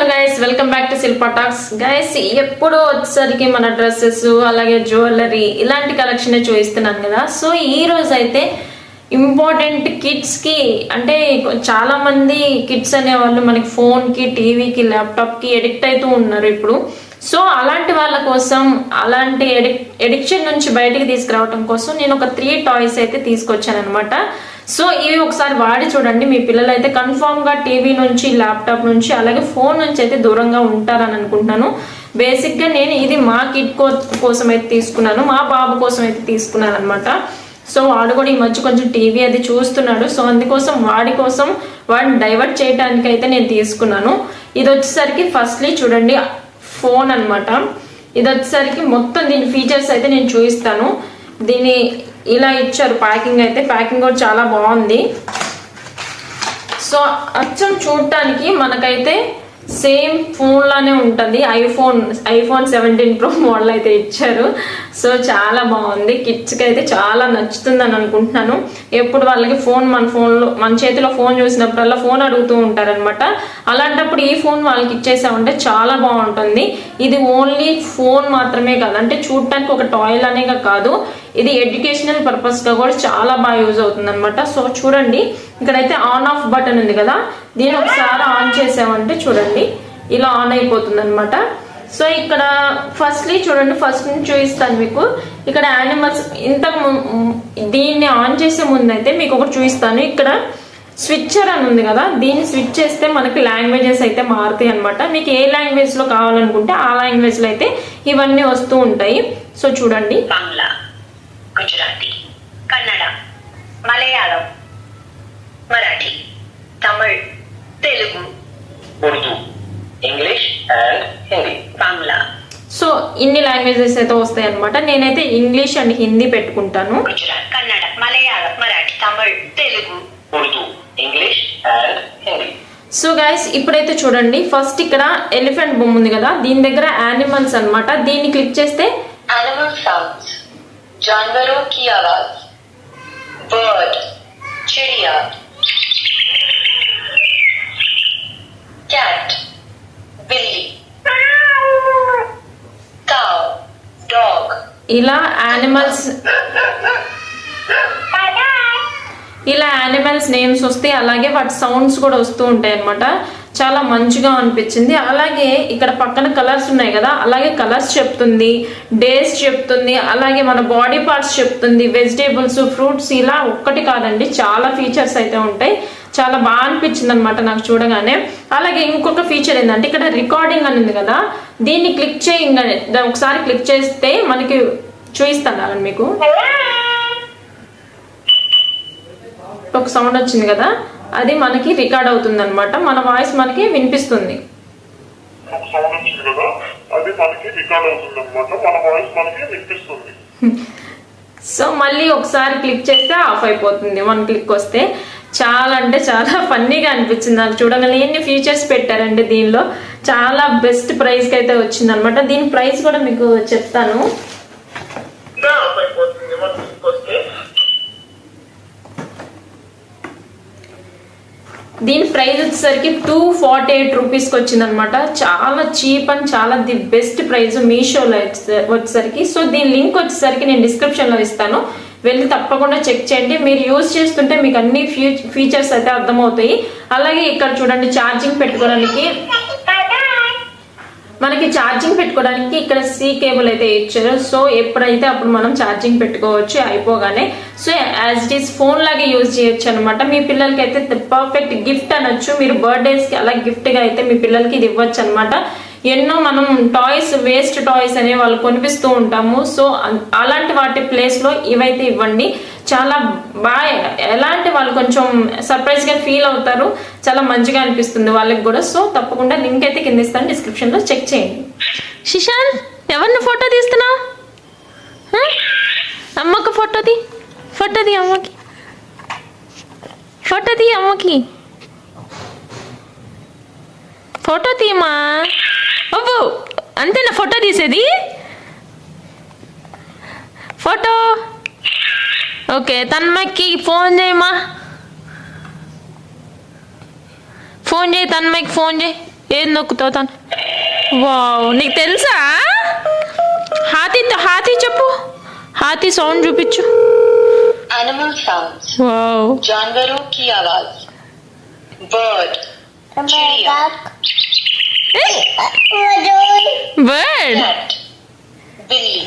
Hello guys, welcome back to Shilpa talks. Guys, ఎప్పుడు వచ్చేసరికి మన డ్రెస్సెస్ అలాగే జ్యువెలరీ ఇలాంటి కలెక్షన్ చూపిస్తున్నాను కదా. సో ఈ రోజు అయితే ఇంపార్టెంట్ కిడ్స్ కి, అంటే చాలా మంది కిడ్స్ అనేవాళ్ళు మనకి ఫోన్ కి, టీవీకి, ల్యాప్టాప్ కి ఎడిక్ట్ అవుతూ ఉన్నారు ఇప్పుడు. సో అలాంటి వాళ్ళ కోసం, అలాంటి ఎడిక్షన్ నుంచి బయటికి తీసుకురావడం కోసం నేను ఒక 3 టాయ్స్ అయితే తీసుకొచ్చాను అనమాట. సో ఇవి ఒకసారి వాడి చూడండి. మీ పిల్లలు అయితే కన్ఫామ్ గా టీవీ నుంచి, ల్యాప్టాప్ నుంచి, అలాగే ఫోన్ నుంచి అయితే దూరంగా ఉంటారని అనుకుంటున్నాను. బేసిక్ గా నేను ఇది మా కిడ్ కోసం అయితే తీసుకున్నాను, మా బాబు కోసం అయితే తీసుకున్నాను అనమాట. సో వాడు కూడా ఈ మధ్య కొంచెం టీవీ అది చూస్తున్నాడు. సో అందుకోసం వాడిని డైవర్ట్ చేయడానికి అయితే నేను తీసుకున్నాను. ఇది వచ్చేసరికి ఫస్ట్లీ చూడండి ఫోన్ అనమాట. ఇది వచ్చేసరికి మొత్తం దీని ఫీచర్స్ అయితే నేను చూపిస్తాను. దీన్ని ఇలా ఇచ్చారు ప్యాకింగ్ అయితే. ప్యాకింగ్ కూడా చాలా బాగుంది. సో అచ్చం చూడటానికి మనకైతే సేమ్ ఫోన్ లానే ఉంటుంది. ఐఫోన్ 17 Pro మోడల్ అయితే ఇచ్చారు. సో చాలా బాగుంది. కిడ్స్కి అయితే చాలా నచ్చుతుందని అనుకుంటున్నాను. ఎప్పుడు వాళ్ళకి మన చేతిలో ఫోన్ చూసినప్పుడల్లా ఫోన్ అడుగుతూ ఉంటారనమాట. అలాంటప్పుడు ఈ ఫోన్ వాళ్ళకి ఇచ్చేసామంటే చాలా బాగుంటుంది. ఇది ఓన్లీ ఫోన్ మాత్రమే కాదు, అంటే చూడటానికి ఒక టాయ్ అనేగా కాదు, ఇది ఎడ్యుకేషనల్ పర్పస్ గా కూడా చాలా బాగా యూజ్ అవుతుంది అనమాట. సో చూడండి, ఇక్కడైతే ఆన్ ఆఫ్ బటన్ ఉంది కదా, దీన్ని ఒకసారి ఆన్ చేసామంటే చూడండి ఇలా ఆన్ అయిపోతుంది అనమాట. సో ఇక్కడ ఫస్ట్లీ చూడండి, ఫస్ట్ నుంచి చూపిస్తాను మీకు. ఇక్కడ యానిమల్స్, దీన్ని ఆన్ చేసే ముందు అయితే మీకు ఒకటి చూపిస్తాను. ఇక్కడ స్విచ్చర్ అని ఉంది కదా, దీన్ని స్విచ్ చేస్తే మనకి లాంగ్వేజెస్ అయితే మారుతాయి అనమాట. మీకు ఏ లాంగ్వేజ్ లో కావాలనుకుంటే ఆ లాంగ్వేజ్ లో అయితే ఇవన్నీ వస్తూ ఉంటాయి. సో చూడండి, Bangla, Gujarati, Kannada, Malayalam, Marathi, Tamil, Telugu, Urdu, English and Hindi, Bangla. So ఇన్ని లాంగ్వేజెస్ అయితే వస్తాయి అనమాట. నేనైతే ఇంగ్లీష్ అండ్ హిందీ పెట్టుకుంటాను. Gujarat, Kannada, Malayalam, Marathi, Tamil, Telugu, Urdu, English and Hindi. So guys, ఇప్పుడైతే చూడండి, ఫస్ట్ ఇక్కడ ఎలిఫెంట్ బొమ్మ ఉంది కదా, దీని దగ్గర యానిమల్స్ అనమాట. దీన్ని క్లిక్ చేస్తే animal sounds, जानवरों की आवाज, bird, चिड़िया, cat, बिल्ली, cow, dog, ఇలా యానిమల్స్ నేమ్స్ వస్తాయి, అలాగే వాటి సౌండ్స్ కూడా వస్తూ ఉంటాయి అనమాట. చాలా మంచిగా అనిపించింది. అలాగే ఇక్కడ పక్కన కలర్స్ ఉన్నాయి కదా, అలాగే కలర్స్ చెప్తుంది, డేస్ చెప్తుంది, అలాగే మన బాడీ పార్ట్స్ చెప్తుంది, వెజిటేబుల్స్, ఫ్రూట్స్, ఇలా ఒక్కటి కాదండి చాలా ఫీచర్స్ అయితే ఉంటాయి. చాలా బాగా అనిపించింది అనమాట నాకు చూడగానే. అలాగే ఇంకొక ఫీచర్ ఏంటంటే ఇక్కడ రికార్డింగ్ అని ఉంది కదా, దీన్ని క్లిక్ చేయగానే, ఒకసారి క్లిక్ చేస్తే మనకి చూపిస్తాను మీకు. ఒక సౌండ్ వచ్చింది కదా, అది మనకి రికార్డ్ అవుతుంది అనమాట. మన వాయిస్ మనకి వినిపిస్తుంది. సో మళ్ళీ ఒకసారి క్లిక్ చేస్తే ఆఫ్ అయిపోతుంది 1 క్లిక్ వస్తే. చాలా అంటే చాలా ఫన్నీగా అనిపించింది నాకు చూడగానే. ఎన్ని ఫీచర్స్ పెట్టారంటే దీనిలో. చాలా బెస్ట్ ప్రైస్కి అయితే వచ్చింది అనమాట. దీని ప్రైస్ కూడా మీకు చెప్తాను. దీని ప్రైస్ వచ్చేసరికి 248 రూపీస్కి వచ్చింది అనమాట. చాలా చీప్ అండ్ చాలా ది బెస్ట్ ప్రైస్ మీషోలో వచ్చేసరికి. సో దీని లింక్ వచ్చేసరికి నేను డిస్క్రిప్షన్లో ఇస్తాను, వెళ్ళి తప్పకుండా చెక్ చేయండి. మీరు యూజ్ చేస్తుంటే మీకు అన్ని ఫీచర్స్ అయితే అర్థమవుతాయి. అలాగే ఇక్కడ చూడండి, ఛార్జింగ్ పెట్టుకోవడానికి, మనకి ఛార్జింగ్ పెట్టుకోవడానికి ఇక్కడ C కేబుల్ అయితే ఇచ్చారు. సో ఎప్పుడైతే అప్పుడు మనం ఛార్జింగ్ పెట్టుకోవచ్చు అయిపోగానే. So as it is phone లాగే యూజ్ చేయొచ్చు అనమాట. మీ పిల్లలకి అయితే పర్ఫెక్ట్ గిఫ్ట్ అనొచ్చు. మీరు బర్త్డేస్కి అలా గిఫ్ట్గా అయితే మీ పిల్లలకి ఇది ఇవ్వచ్చు అనమాట. ఎన్నో మనం టాయ్స్, వేస్ట్ టాయ్స్ అనే వాళ్ళు కొనిపిస్తూ ఉంటాము. సో అలాంటి వాటి ప్లేస్లో ఇవైతే ఇవ్వండి. చాలా బాగా, ఎలాంటి వాళ్ళు కొంచెం సర్ప్రైజ్గా ఫీల్ అవుతారు, చాలా మంచిగా అనిపిస్తుంది వాళ్ళకి కూడా. సో తప్పకుండా లింక్ అయితే కింద ఇస్తాను, డిస్క్రిప్షన్లో చెక్ చేయండి. శిశాంత్, ఎవరిని ఫోటో తీస్తున్నావు? అమ్మకి ఫోటో తీ, అమ్మకి ఫోటో తీయమ్మా. అబ్బో, అంతేనా ఫోటో తీసేది? Photo okay. తన్మయ్యకి ఫోన్ చేయమ్మా, ఫోన్ చేయి, తన్మయ్యకి ఫోన్ చేయి. ఏం నొక్కుతావు తను? వావ్, నీకు తెలుసా? హాతీ చెప్పు. హాతీ సౌండ్ చూపించు. एनिमल साउंड्स, వావ్, जानवरों की आवाज, बर्ड, चिड़िया, బర్డ్, कैट, बिल्ली,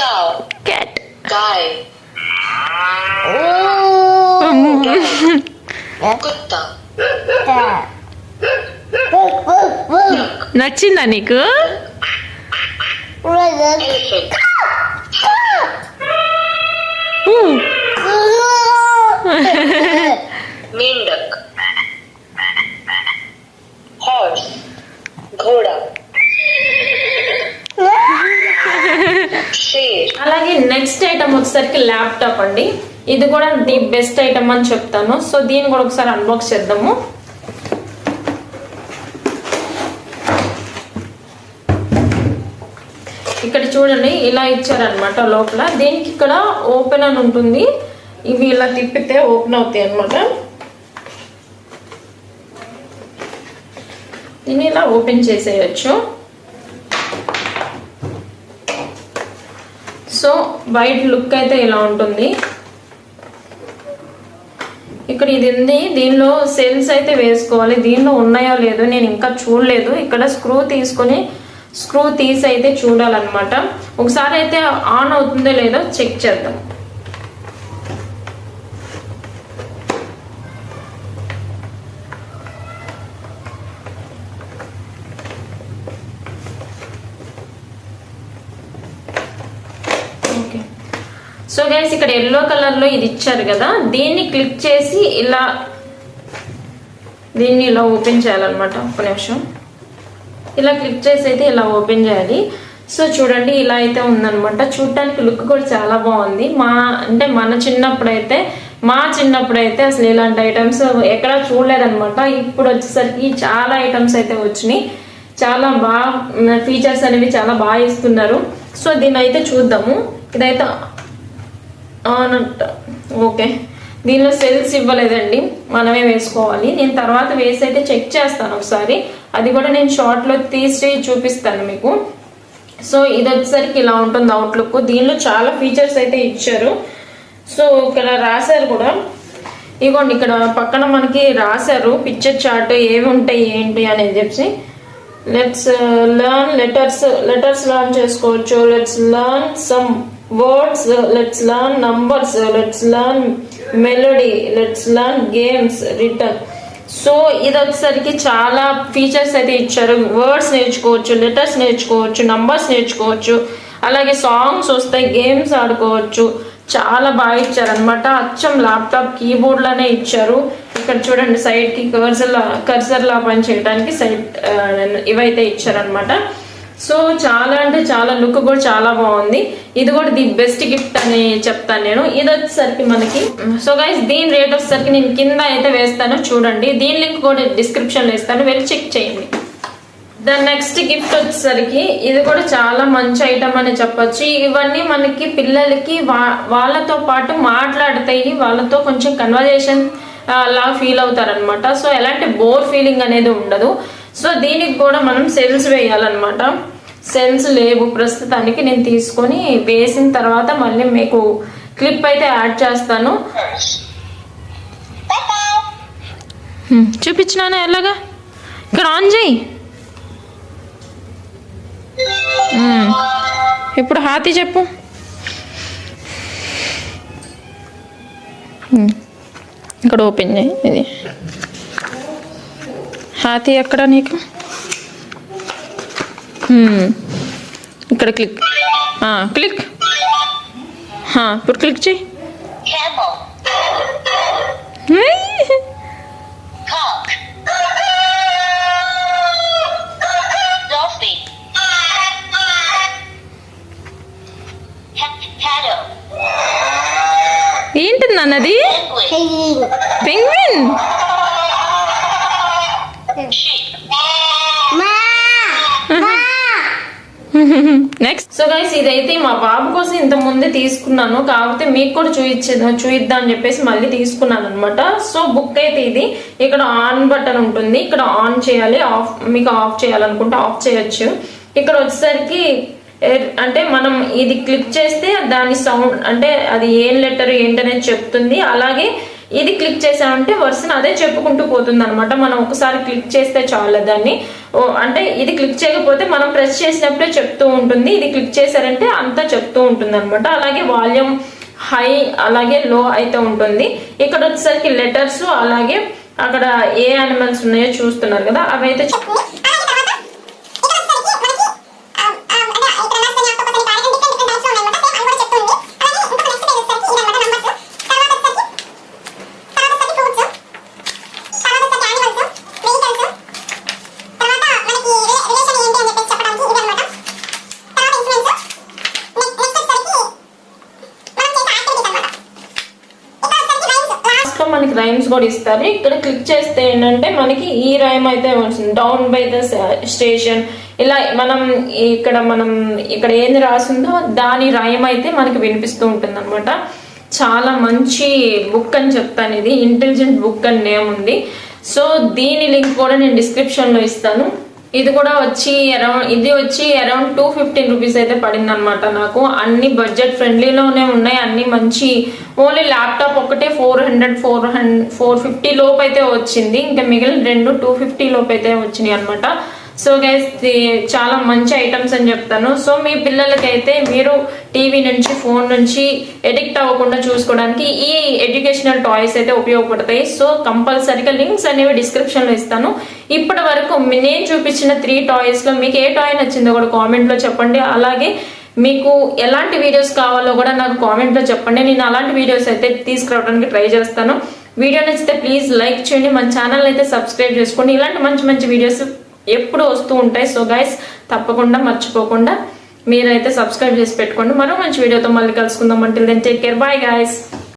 काऊ, క్యాట్. गाय, कुत्ता, నచ్చిందా నీకు? एलिफेंट, मेंढक, हॉर्स, घोड़ा, शेर, అలాగే నెక్స్ట్ ఐటమ్ వచ్చేసరికి ల్యాప్టాప్ అండి. ఇది కూడా ది బెస్ట్ ఐటమ్ అని చెప్తాను. సో దీన్ని కూడా ఒకసారి అన్బాక్స్ చేద్దాము. ఇక్కడ చూడండి, ఇలా ఇచ్చారనమాట లోపల. దీనికి ఇక్కడ ఓపెన్ అని ఉంటుంది. ఇవి ఇలా తిప్పితే ఓపెన్ అవుతాయి అనమాట. దీన్ని ఇలా ఓపెన్ చేసేయచ్చు. సో బయట లుక్ అయితే ఇలా ఉంటుంది. ఇక్కడ ఇది ఉంది, దీనిలో సెల్స్ అయితే వేసుకోవాలి. దీనిలో ఉన్నాయో లేదో నేను ఇంకా చూడలేదు. ఇక్కడ స్క్రూ తీసి అయితే చూడాలన్నమాట. ఒకసారి అయితే ఆన్ అవుతుందో లేదో చెక్ చేద్దాం. ఓకే, సో గైస్ ఇక్కడ ఎల్లో కలర్ లో ఇది ఇచ్చారు కదా, దీన్ని క్లిక్ చేసి దీన్ని ఇలా ఓపెన్ చేయాలన్నమాట. ఒక్క నిమిషం, ఇలా క్లిక్ చేసి అయితే ఇలా ఓపెన్ చేయాలి. సో చూడండి, ఇలా అయితే ఉందన్నమాట. చూడటానికి లుక్ కూడా చాలా బాగుంది. మన చిన్నప్పుడైతే అసలు ఇలాంటి ఐటమ్స్ ఎక్కడా చూడలేదన్నమాట. ఇప్పుడు వచ్చేసరికి చాలా ఐటమ్స్ అయితే వచ్చినాయి. చాలా బాగా ఫీచర్స్ అనేవి చాలా బాగా ఇస్తున్నారు. సో దీన్ని అయితే చూద్దాము. ఇదైతే ఆన్ అంట. ఓకే, దీనిలో సెల్స్ ఇవ్వలేదండి, మనమే వేసుకోవాలి. నేను తర్వాత వేసి అయితే చెక్ చేస్తాను ఒకసారి. అది కూడా నేను షార్ట్లో తీసి చూపిస్తాను మీకు. సో ఇది వచ్చేసరికి ఇలా ఉంటుంది అవుట్లుక్. దీనిలో చాలా ఫీచర్స్ అయితే ఇచ్చారు. సో ఇక్కడ రాశారు కూడా, ఇగోండి ఇక్కడ పక్కన మనకి రాశారు పిక్చర్ చార్ట్ ఏవి ఉంటాయి ఏంటి అనేది చెప్పి. లెట్స్ లెర్న్ లెటర్స్ లెర్న్ చేసుకోవచ్చు. Let's learn some words, let's learn numbers, let's learn melody, let's learn games, return. So ఇది వచ్చేసరికి చాలా ఫీచర్స్ అయితే ఇచ్చారు. వర్డ్స్ నేర్చుకోవచ్చు, లెటర్స్ నేర్చుకోవచ్చు, నంబర్స్ నేర్చుకోవచ్చు, అలాగే సాంగ్స్ వస్తాయి, గేమ్స్ ఆడుకోవచ్చు. చాలా బాగా ఇచ్చారనమాట. అచ్చం ల్యాప్టాప్ కీబోర్డ్ లానే ఇచ్చారు. ఇక్కడ చూడండి సైడ్ కి కర్సర్ లా పని చేయడానికి సైడ్ ఇవైతే ఇచ్చారనమాట. సో చాలా అంటే చాలా లుక్ కూడా చాలా బాగుంది. ఇది కూడా ది బెస్ట్ గిఫ్ట్ అని చెప్తాను నేను. ఇది వచ్చేసరికి మనకి, సో గైస్ దీని రేట్ వచ్చేసరికి నేను కింద అయితే వేస్తాను చూడండి. దీని లింక్ కూడా డిస్క్రిప్షన్ లో ఇస్తాను, వెళ్ళి చెక్ చేయండి. దాని నెక్స్ట్ గిఫ్ట్ వచ్చేసరికి ఇది కూడా చాలా మంచి ఐటమ్ అని చెప్పొచ్చు. ఇవన్నీ మనకి పిల్లలకి వాళ్ళతో పాటు మాట్లాడతాయి, వాళ్ళతో కొంచెం కన్వర్జేషన్ లా ఫీల్ అవుతారనమాట. సో ఎలాంటి బోర్ ఫీలింగ్ అనేది ఉండదు. సో దీనికి కూడా మనం సెల్స్ వేయాలన్నమాట. సెల్స్ లేవు ప్రస్తుతానికి. నేను తీసుకొని వేసిన తర్వాత మళ్ళీ మీకు క్లిప్ అయితే యాడ్ చేస్తాను. చూపించినాను ఎలాగా. ఇక్కడ ఆన్ చేయి. ఇప్పుడు హాతీ చెప్పు. ఇక్కడ ఓపెన్ చేయి. ఇది హాతీ ఎక్కడ నీకు? ఇక్కడ క్లిక్ క్లిక్. ఇప్పుడు క్లిక్ చేయి. camel, cock, dolphin, paddle, ఏంటిది అన్నది? Penguin. sheep, next so guys ఇదైతే మా బాబు కోసం ఇంత ముందే తీసుకున్నాను, కాకపోతే మీకు కూడా చూయిద్దాం అని చెప్పేసి మళ్ళీ తీసుకున్నాను అనమాట. సో బుక్ అయితే ఇది, ఇక్కడ ఆన్ బటన్ ఉంటుంది, ఇక్కడ ఆన్ చేయాలి, మీకు ఆఫ్ చేయాలనుకుంటే ఆఫ్ చేయొచ్చు. ఇక్కడ వచ్చేసరికి అంటే మనం ఇది క్లిక్ చేస్తే దాని సౌండ్ అంటే అది ఏం లెటర్ ఏంటనేది చెప్తుంది. అలాగే ఇది క్లిక్ చేసామంటే వర్షన్ అదే చెప్పుకుంటూ పోతుంది అనమాట. మనం ఒకసారి క్లిక్ చేస్తే చాలు దాన్ని, అంటే ఇది క్లిక్ చేయకపోతే మనం ప్రెస్ చేసినప్పుడే చెప్తూ ఉంటుంది, ఇది క్లిక్ చేశారంటే అంతా చెప్తూ ఉంటుంది అనమాట. అలాగే వాల్యూమ్ హై అలాగే లో అయితే ఉంటుంది. ఇక్కడ వచ్చేసరికి లెటర్స్ అలాగే అక్కడ ఏ యానిమల్స్ ఉన్నాయో చూస్తున్నారు కదా, అవి అయితే మనకి రైమ్స్ కూడా ఇస్తారు. ఇక్కడ క్లిక్ చేస్తే ఏంటంటే మనకి ఈ రైమ్ అయితే వస్తుంది, డౌన్ బై ద స్టేషన్. ఇలా మనం ఇక్కడ ఏంది రాసిందో దాని రైమ్ అయితే మనకి వినిపిస్తూ ఉంటుంది అనమాట. చాలా మంచి బుక్ అని చెప్తాను, ఇది ఇంటెలిజెంట్ బుక్ అని నేమ్ ఉంది. సో దీని లింక్ కూడా నేను డిస్క్రిప్షన్ లో ఇస్తాను. ఇది కూడా వచ్చి అరౌండ్ 215 రూపీస్ అయితే పడింది అనమాట నాకు. అన్ని బడ్జెట్ ఫ్రెండ్లీలోనే ఉన్నాయి, అన్ని మంచి. ఓన్లీ ల్యాప్టాప్ ఒకటే 450 లోపు అయితే వచ్చింది, ఇంకా మిగిలిన 250 లోపు అయితే వచ్చినాయి అనమాట. సో గైస్ చాలా మంచి ఐటమ్స్ అని చెప్తాను. సో మీ పిల్లలకైతే మీరు టీవీ నుంచి ఫోన్ నుంచి ఎడిక్ట్ అవ్వకుండా చూసుకోవడానికి ఈ ఎడ్యుకేషనల్ టాయ్స్ అయితే ఉపయోగపడతాయి. సో కంపల్సరీగా లింక్స్ అనేవి డిస్క్రిప్షన్ లో ఇస్తాను. ఇప్పటి వరకు నేను చూపించిన 3 టాయ్స్ లో మీకు ఏ టాయ్ నచ్చిందో కూడా కామెంట్ లో చెప్పండి. అలాగే మీకు ఎలాంటి వీడియోస్ కావాలో కూడా నాకు కామెంట్ లో చెప్పండి, నేను అలాంటి వీడియోస్ అయితే తీసుకురావడానికి ట్రై చేస్తాను. వీడియో నచ్చితే ప్లీజ్ లైక్ చేయండి, మన ఛానల్ అయితే సబ్స్క్రైబ్ చేసుకోండి. ఇలాంటి మంచి మంచి వీడియోస్ ఎప్పుడు వస్తూ ఉంటాయి. సో గైస్ తప్పకుండా మర్చిపోకుండా మీరైతే సబ్స్క్రైబ్ చేసి పెట్టుకోండి. మరో మంచి వీడియోతో మళ్ళీ కలుసుకుందాం. Until then take care, bye guys.